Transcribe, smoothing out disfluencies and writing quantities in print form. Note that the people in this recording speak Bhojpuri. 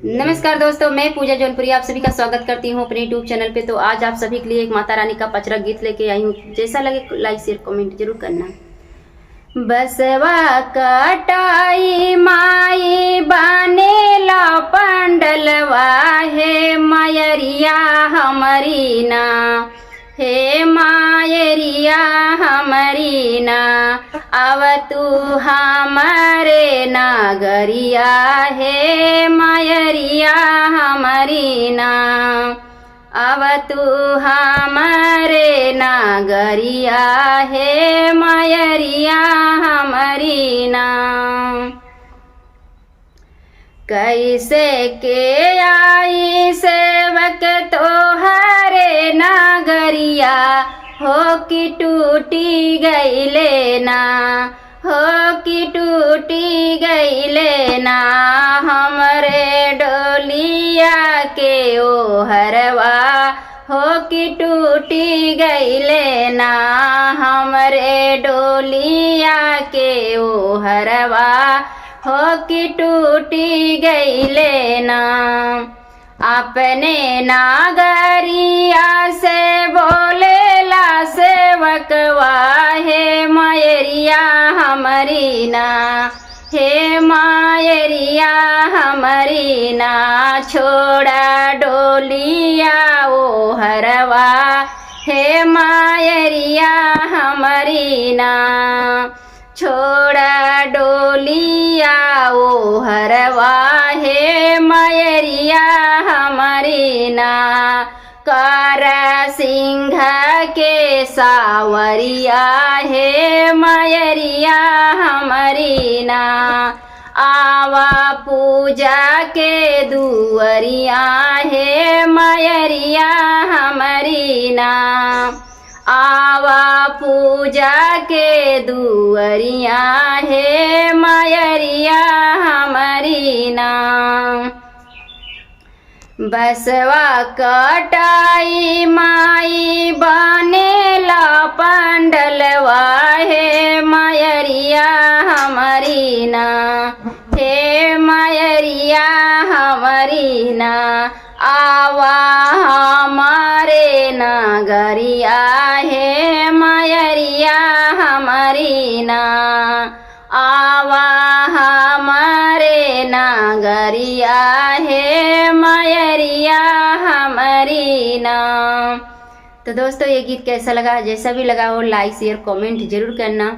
नमस्कार दोस्तों, मैं पूजा जौनपुरी आप सभी का स्वागत करती हूँ अपने यूट्यूब चैनल पे। तो आज आप सभी के लिए एक माता रानी का पचरा गीत लेके आई हूँ। जैसा लगे लाइक शेयर कमेंट जरूर करना। बसवा कटाई माई बनेला पंडलवा, हे मायरिया हमारी ना, हे मायरिया हमारी ना, अब तू हमारे नागरिया, हे मायरिया हमारी ना, अब तू हमारे नागरिया, हे मायरिया हमारी ना। कैसे के आई सेवक तो हरे नागरिया, हो कि टूटी गईले ना, हो कि टूटी गईले ना, हमरे डोलिया के ओ हरवा, हो कि टूटी गईले ना, हमरे डोलिया के ओ हरवा, हो कि टूटी गईले ना। अपने नागरिया से बोलेला सेवकवा, हे मायरिया हमारी ना, हे मायरिया हमारी ना, छोड़ा डोलिया ओ हरवा, हे मायरिया हमारी ना, छोड़ा डोलिया ओ हरवा, हे मायरिया हमारी ना, कर सिंह के सावरिया, हे मायरिया हमारी ना, आवा पूजा के दुअरिया, हे मायरिया हमारी ना, आवा पूजा के दुअरिया, हे मायरिया हमारी ना। बसवा कटाई माई बनेला पंडलवा, हे मायरिया हमारी ना, हे मायरिया हमारी ना, आवा हमारे नागरिया, हे मायरिया हमारी ना, आवा हमारे नागरिया, हे मायरिया हमारी ना। तो दोस्तों, ये गीत कैसा लगा? जैसा भी लगा हो लाइक शेयर कमेंट जरूर करना।